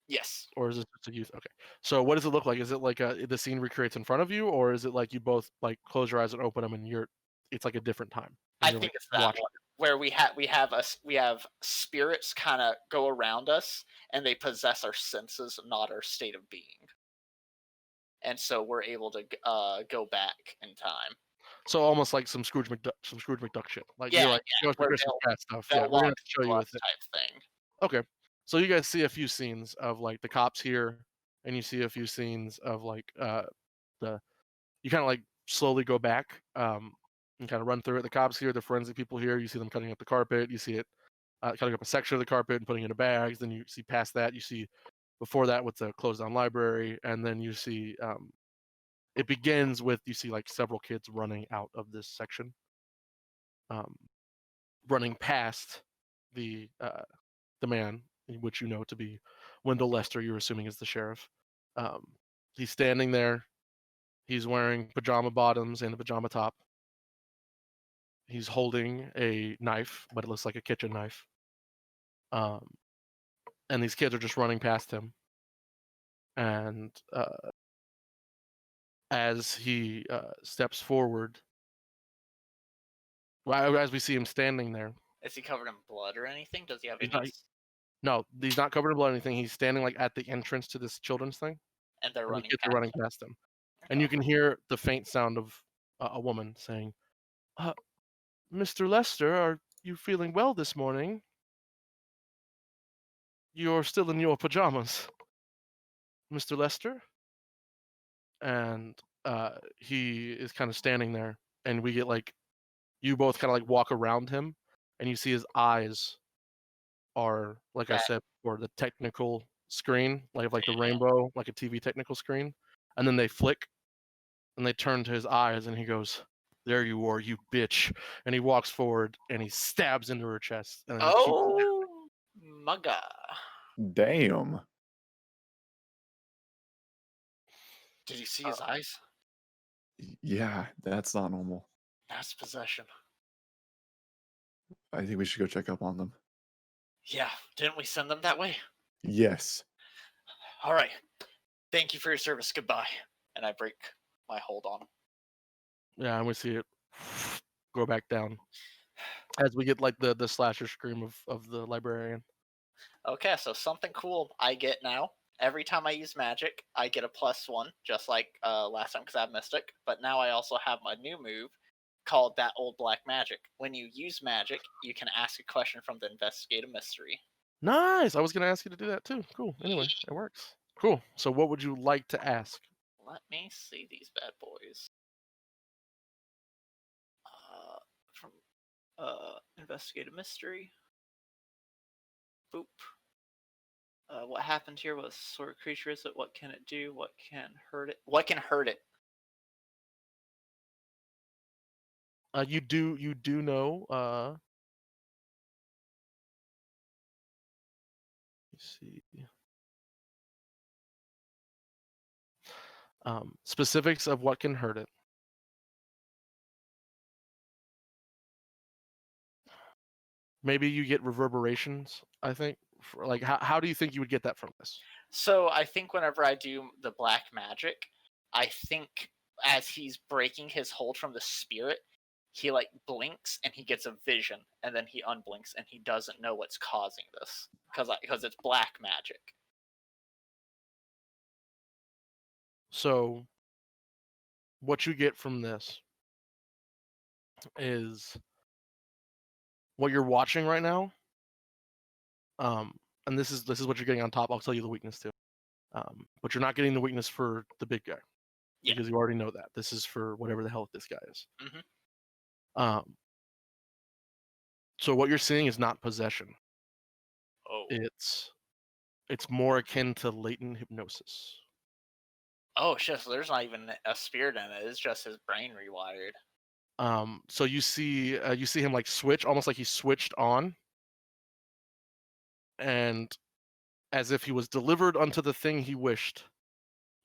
Yes. or is it just a youth? Okay. So what does it look like? Is it like the scene recreates in front of you, or is it like you both like close your eyes and open them, and it's like a different time? and I you're, think like, it's that watching? one where we have spirits kind of go around us, and they possess our senses, not our state of being. And so we're able to go back in time. So almost like some Scrooge McDuck shit. Like Yeah, you're like, yeah, Ghost of where Christmas Past stuff. they'll Yeah, we're gonna walk show through you us with it. type thing. Okay. So you guys see a few scenes of like the cops here, and you see a few scenes of like you kind of like slowly go back and kind of run through it. The cops here, the forensic people here, you see them cutting up the carpet. You see it cutting up a section of the carpet and putting it into bags. Then you see past that, you see before that with the closed down library, and then you see it begins with you see like several kids running out of this section, running past the man, which you know to be Wendell Lester. You're assuming is the sheriff. He's standing there. He's wearing pajama bottoms and a pajama top. He's holding a knife, but it looks like a kitchen knife. And these kids are just running past him. And as he steps forward, well, as we see him standing there, Is he covered in blood or anything? Does he have He's any? not- no, he's not covered in blood or anything. He's standing like at the entrance to this children's thing, And they're and the running. kids are running past him. And you can hear the faint sound of a woman saying, "Mr. Lester, are you feeling well this morning? You're still in your pajamas, Mr. Lester." And he is kind of standing there, and we get like you both kind of like walk around him, and you see his eyes are like I Red. said before, the technical screen, like the Yeah. rainbow, like a TV technical screen, and then they flick, and they turn to his eyes, and he goes, "There you are, you bitch!" And he walks forward, and he stabs into her chest. And then he keeps- Oh my god! Damn. Did you see his eyes? Yeah, that's not normal. That's possession. I think we should go check up on them. Yeah, didn't we send them that way? Yes. All right. Thank you for your service. Goodbye. And I break my hold on him. Yeah, and we see it go back down as we get like the slasher scream of the librarian. Okay, so something cool I get now. Every time I use magic, I get a +1, just like last time because I have Mystic. But now I also have my new move called That Old Black Magic. When you use magic, you can ask a question from the Investigate a Mystery. Nice. I was gonna ask you to do that too. Cool. Anyway, it works. Cool. So what would you like to ask? Let me see these bad boys. From Investigate a Mystery. Boop. What happened here? What sort of creature is it? What can it do? What can hurt it? What can hurt it? You do know. Let's see. Specifics of what can hurt it. Maybe you get reverberations. I think. Like, how do you think you would get that from this? So I think whenever I do the black magic, I think as he's breaking his hold from the spirit, he like blinks and he gets a vision, and then he unblinks and he doesn't know what's causing this. because it's black magic. So, what you get from this is what you're watching right now. And this is what you're getting on top. I'll tell you the weakness too. But you're not getting the weakness for the big guy Yeah. because you already know that. This is for whatever the hell this guy is. Mhm. So what you're seeing is not possession. Oh. It's more akin to latent hypnosis. Oh shit! So there's not even a spirit in it. It's just his brain rewired. So you see him like switch, almost like he switched on, and as if he was delivered unto the thing he wished,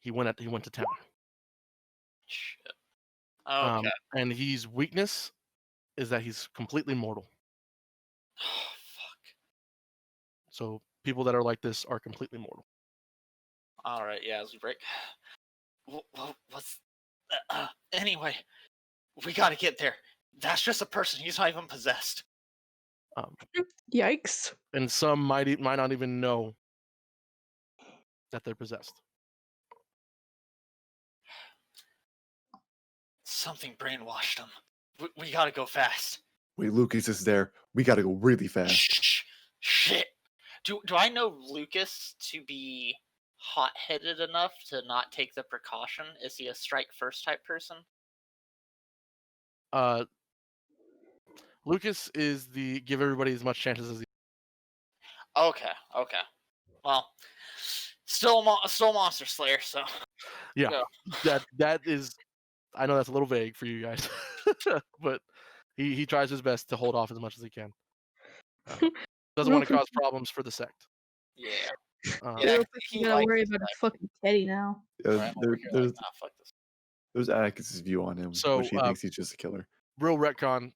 he went to town. Shit. Okay. And his weakness is that he's completely mortal. Oh fuck. So people that are like this are completely mortal. All right. Yeah. As we break. What's? Anyway, we gotta get there. That's just a person. He's not even possessed. Yikes. And some might not even know that they're possessed. Something brainwashed him. We gotta go fast. Wait, Lucas is there. We gotta go really fast. Shh. Shit. Do I know Lucas to be hot-headed enough to not take the precaution? Is he a strike first type person? Lucas is the give everybody as much chances as he. Okay. Well, still a monster slayer. So Yeah, go. that is. I know that's a little vague for you guys, but he tries his best to hold off as much as he can. Doesn't want to cause problems for the sect. Yeah. Yeah, He you gotta likes worry this about a guy. fucking Teddy now. Right over here, like, nah, fuck this. There's Atticus' view on him, So, which he thinks he's just a killer. Real retcon.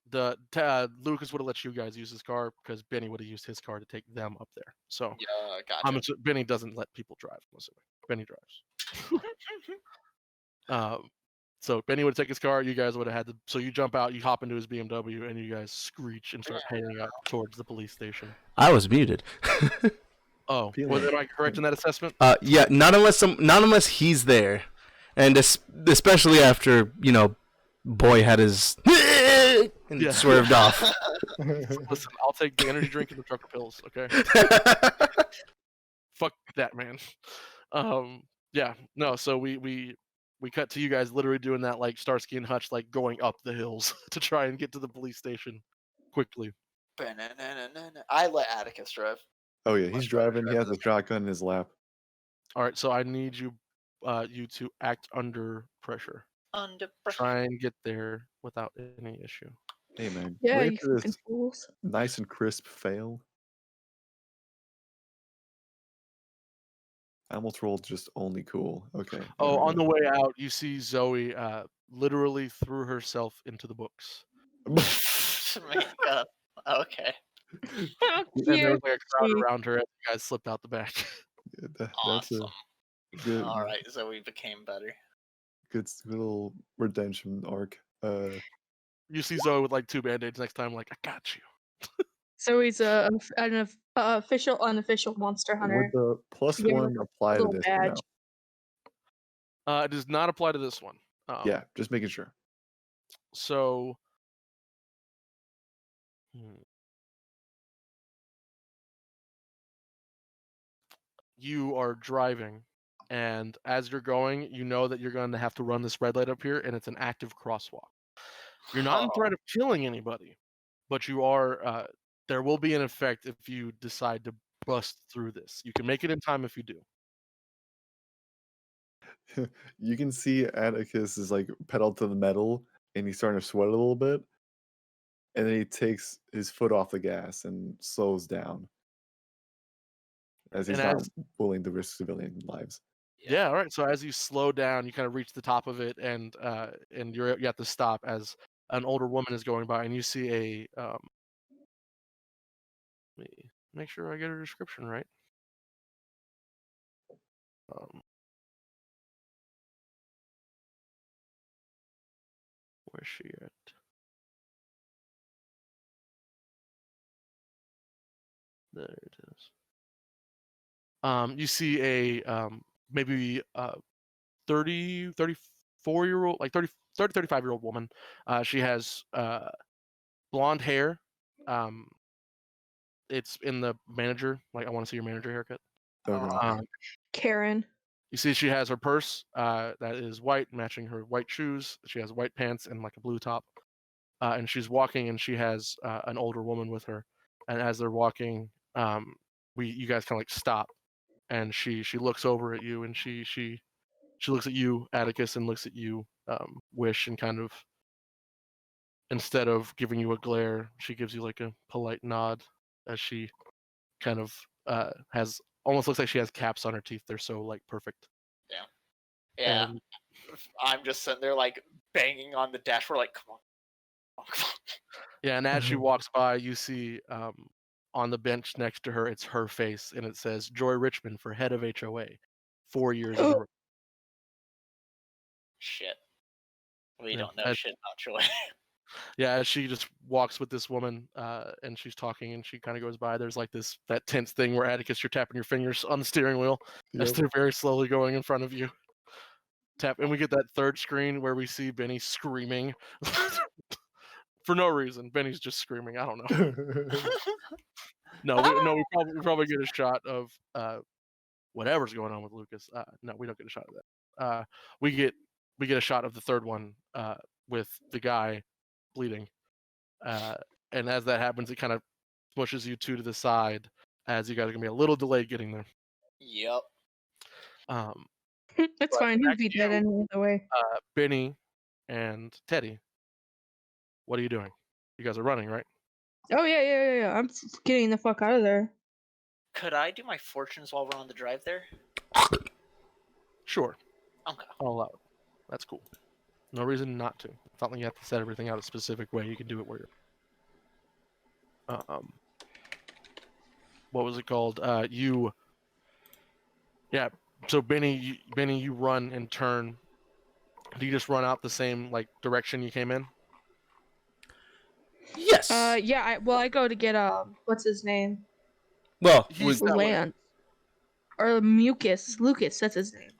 Lucas would have let you guys use his car because Benny would have used his car to take them up there. So Yeah, gotcha. Benny doesn't let people drive. I'm assuming Benny drives. So Benny would take his car. You guys would have had to. So you jump out, you hop into his BMW, and you guys screech and start heading up towards the police station. I was muted. Oh, am I correct in that assessment? Yeah, not unless he's there, and especially after Boy had his and swerved off. Listen, I'll take the energy drink and the trucker pills. Okay. Fuck that, man. Yeah, no. So we cut to you guys literally doing that, like Starsky and Hutch, like going up the hills to try and get to the police station quickly. I let Atticus drive. Oh yeah, he's driving. He has a shotgun in his lap. All right, so I need you to act under pressure. Under pressure. Try and get there without any issue. Hey man, Yeah, look you at fucking this fools. nice and crisp fail. I almost rolled just only cool. Okay. Oh, on the way out, you see Zoe literally threw herself into the books. God. Okay. And there was like a crowd around her as you guys slipped out the back. That's Awesome. a good, All right, so we became better. good little redemption arc. You see Zoe with like 2 band-aids next time, like, I got you. So he's an official, unofficial monster hunter. Would the plus Give him one apply to little this? Or badge. no? It does not apply to this one. Yeah, just making sure. So, you are driving, and as you're going, you know that you're going to have to run this red light up here, and it's an active crosswalk. You're not in threat of killing anybody, but you are. There will be an effect if you decide to bust through this. You can make it in time if you do. You can see Atticus is like pedal to the metal, and he's starting to sweat a little bit, and then he takes his foot off the gas and slows down, as he's not willing to risk civilian lives. Yeah. All right. So as you slow down, you kind of reach the top of it, and you have to stop as an older woman is going by, and you see a. Let me make sure I get her description right. Where's she at? There it is. You see a maybe 30, 34-year-old, like 30, 35-year-old woman. She has blonde hair. It's in the manager. Like, I want to see your manager haircut. Okay. Karen. You see she has her purse that is white, matching her white shoes. She has white pants and like a blue top. And she's walking, and she has an older woman with her. And as they're walking, you guys kind of like stop, and she looks over at you, and she looks at you, Atticus, and looks at you, Wish, and kind of, instead of giving you a glare, she gives you like a polite nod as she kind of has, almost looks like she has caps on her teeth. They're so like perfect. Yeah. And I'm just sitting there like banging on the dashboard, like, come on. Come on. yeah, and as she walks by, you see on the bench next to her, it's her face, and it says Joy Richmond for head of HOA, 4 years in a row. Shit. We Yeah, don't know as- shit about Joy. Yeah, as she just walks with this woman, and she's talking, and she kind of goes by. There's like that tense thing where Atticus, you're tapping your fingers on the steering wheel as Yep. they're very slowly going in front of you. Tap, and we get that third screen where we see Benny screaming for no reason. Benny's just screaming. I don't know. We probably get a shot of whatever's going on with Lucas. No, we don't get a shot of that. We get a shot of the third one with the guy bleeding. And as that happens, it kind of pushes you two to the side, as you guys are gonna be a little delayed getting there. Yep. It's But fine. He'll back be to dead you. any other way. Benny and Teddy, what are you doing? You guys are running, right? Oh yeah. I'm getting the fuck out of there. Could I do my fortunes while we're on the drive there? Sure, Okay. I'll allow it. That's cool. No reason not to. It's not like you have to set everything out a specific way. You can do it where you're. What was it called? Yeah. So Benny, you run and turn. Do you just run out the same like direction you came in? Yes. Yeah. I go to get what's his name? Well, He's that way. Lance. Or Mucus. Lucas. That's his name.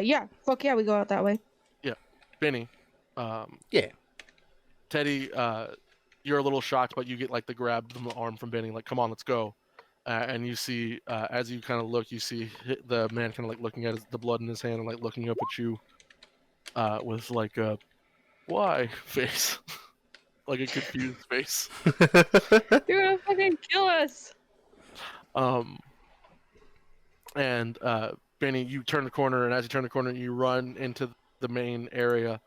Yeah. Fuck yeah. We go out that way. Benny. Yeah. Teddy, you're a little shocked, but you get like the grab from the arm from Benny, like, come on, let's go. And you see, as you kind of look, you see the man kind of like looking at the blood in his hand and like looking up at you with like a why face, like a confused face. You're gonna fucking kill us. And Benny, you turn the corner, and as you turn the corner, you run into the main area.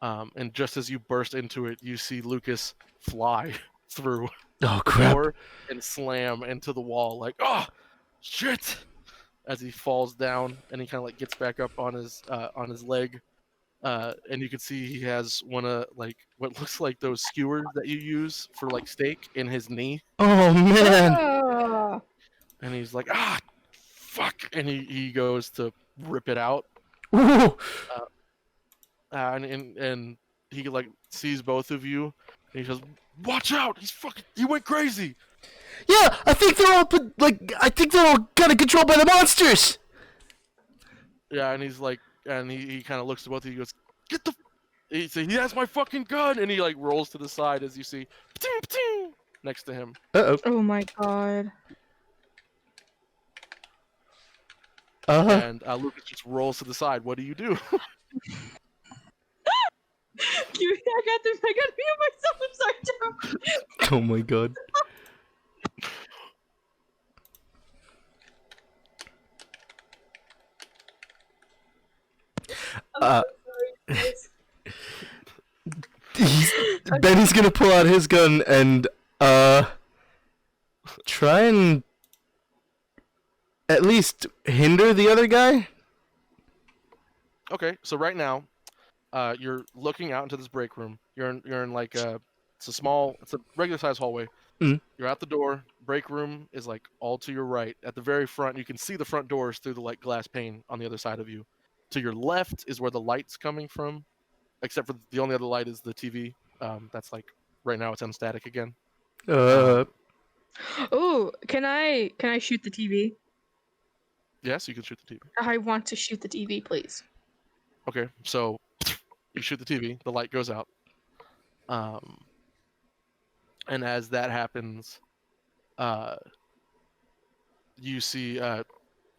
And just as you burst into it, you see Lucas fly through Oh the crap! door and slam into the wall, like, oh shit, as he falls down, and he kind of like gets back up on his leg, and you can see he has one of like what looks like those skewers that you use for like steak in his knee, Oh man! Ah. and he's like, ah, fuck, and he goes to rip it out, Ooh. and he like sees both of you, and he says, watch out, he went crazy. Yeah, I think they're all kind of controlled by the monsters. Yeah, and he's like, and he kind of looks at both of you. He goes, "Get the!" He says, "He has my fucking gun!" And he like rolls to the side as you see, "Pting, pting," next to him. Oh my god. And Lucas just rolls to the side. What do you do? I got to mute myself upside down. Oh my god. Benny's gonna pull out his gun and try and at least hinder the other guy. Okay, so right now, you're looking out into this break room. You're in like it's a regular sized hallway. Mhm. You're at the door. Break room is like all to your right. At the very front, you can see the front doors through the like glass pane on the other side of you. To your left is where the light's coming from, except for the only other light is the TV. That's like right now it's on static again. Oh, can I shoot the TV? Yes, you can shoot the TV. I want to shoot the TV, please. Okay, so you shoot the TV. The light goes out. And as that happens, you see,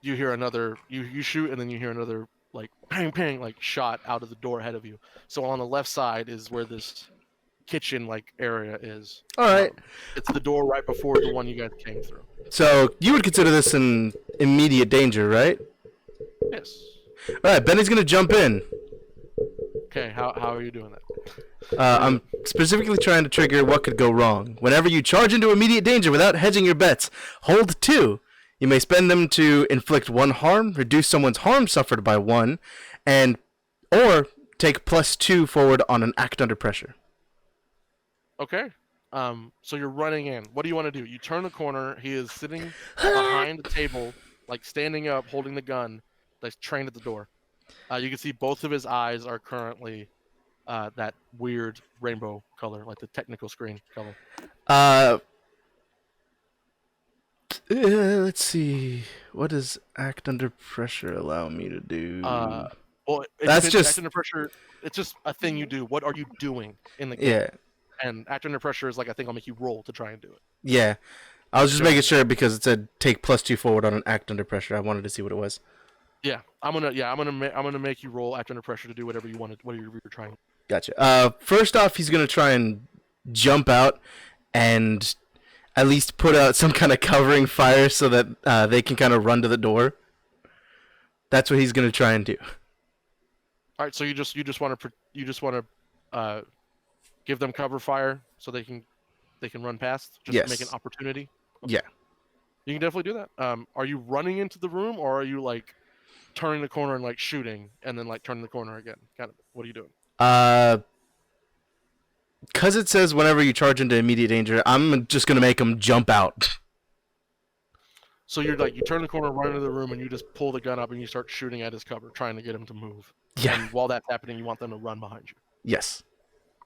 you hear another. You shoot, and then you hear another like pang pang like shot out of the door ahead of you. So on the left side is where this kitchen like area is. All right. It's the door right before the one you guys came through. So you would consider this an immediate danger, right? Yes. All right. Benny's gonna jump in. Okay. How are you doing that? I'm specifically trying to trigger what could go wrong. Whenever you charge into immediate danger without hedging your bets, hold 2. You may spend them to inflict 1 harm, reduce someone's harm suffered by 1, and or take +2 forward on an act under pressure. Okay. So you're running in. What do you want to do? You turn the corner. He is sitting behind the table, like standing up, holding the gun that's trained at the door. You can see both of his eyes are currently that weird rainbow color, like the technical screen color. Let's see. What does act under pressure allow me to do? Well, That's just act under pressure. It's just a thing you do. What are you doing in the game? yeah, And act under pressure is like a thing I'll make you roll to try and do it. yeah. I was just making sure because it said take +2 forward on an act under pressure. I wanted to see what it was. Yeah, I'm gonna make you roll act under pressure to do whatever you wanted. What you're trying. Gotcha. First off, he's gonna try and jump out and at least put out some kind of covering fire so that they can kind of run to the door. That's what he's gonna try and do. All right, so you just want to give them cover fire so they can run past, just to make Yes. an opportunity. Yeah. You can definitely do that. Are you running into the room, or are you like turning the corner and like shooting and then like turning the corner again? Kind of. What are you doing? Because it says whenever you charge into immediate danger, I'm just gonna make him jump out. So you're like you turn the corner, run into the room, and you just pull the gun up and you start shooting at his cover, trying to get him to move. Yeah. And while that's happening, you want them to run behind you. Yes.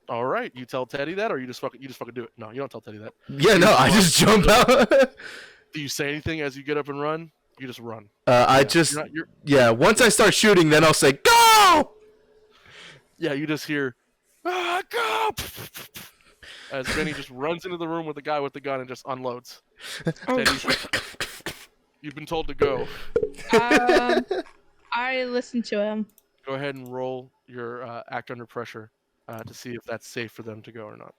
All right. You tell Teddy that, or you just fucking do it. No, you don't tell Teddy that. Yeah. No, I just jump out. Do you say anything as you get up and run? You just run. Yeah. Once I start shooting, then I'll say go. Yeah, you just hear, go! As Benny just runs into the room with the guy with the gun and just unloads. Teddy, you've been told to go. I listened to him. Go ahead and roll your act under pressure to see if that's safe for them to go or not.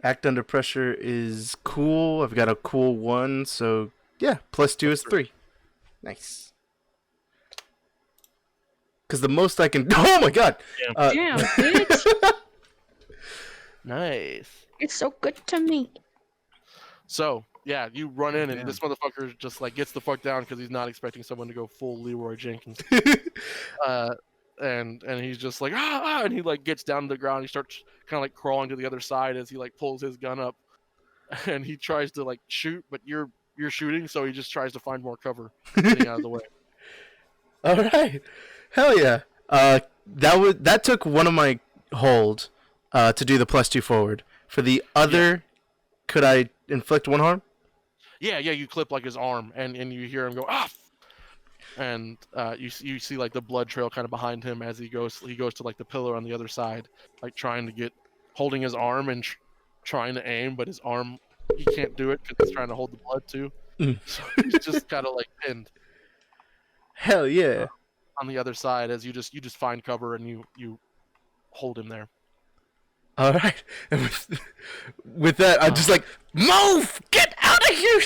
Act under pressure is cool. I've got a cool 1, so yeah, +2 is 3. Nice. Because the most I can. Oh my god! Damn, bitch. Nice. It's so good to me. So, yeah, you run in, and Damn. this motherfucker just like gets the fuck down because he's not expecting someone to go full Leroy Jenkins. And he's just like and he like gets down to the ground. He starts kind of like crawling to the other side as he like pulls his gun up, and he tries to like shoot, but you're shooting, so he just tries to find more cover, getting out of the way. All right, hell yeah. That took one of my hold to do the +2 forward. For the other, could I inflict 1 harm? Yeah, you clip like his arm, and you hear him go and you see like the blood trail kind of behind him as he goes to like the pillar on the other side, like trying to holding his arm and trying to aim, but his arm he can't do it because he's trying to hold the blood too. So he's just kind of like pinned. Hell yeah. On the other side, as you just find cover and you hold him there. All right. And with that, I'm just like, move! Get out of here!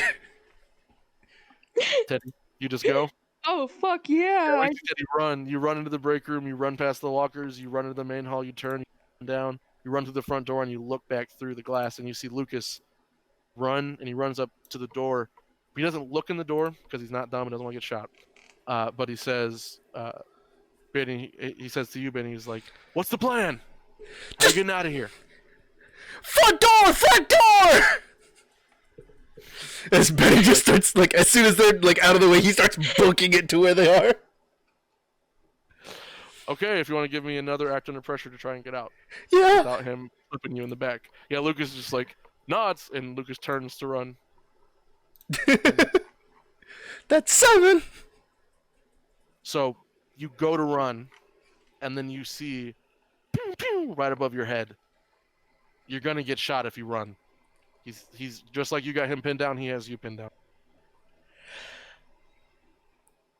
Teddy, you just go. Oh fuck yeah! Like you said, you run into the break room, you run past the lockers, you run into the main hall, you turn down, you run through the front door, and you look back through the glass, and you see Lucas run, and he runs up to the door. He doesn't look in the door because he's not dumb and doesn't want to get shot. But he says, Benny, he says to you, Benny, he's like, "What's the plan? How are you getting out of here?" Front door! Front door! As Benny just starts, like, as soon as they're, like, out of the way, he starts booking it to where they are. Okay, if you want to give me another act under pressure to try and get out. Yeah. Without him flipping you in the back. Yeah, Lucas just like nods, and Lucas turns to run. That's 7. So you go to run, and then you see pew, pew, right above your head. You're gonna get shot if you run. He's just like you got him pinned down. He has you pinned down.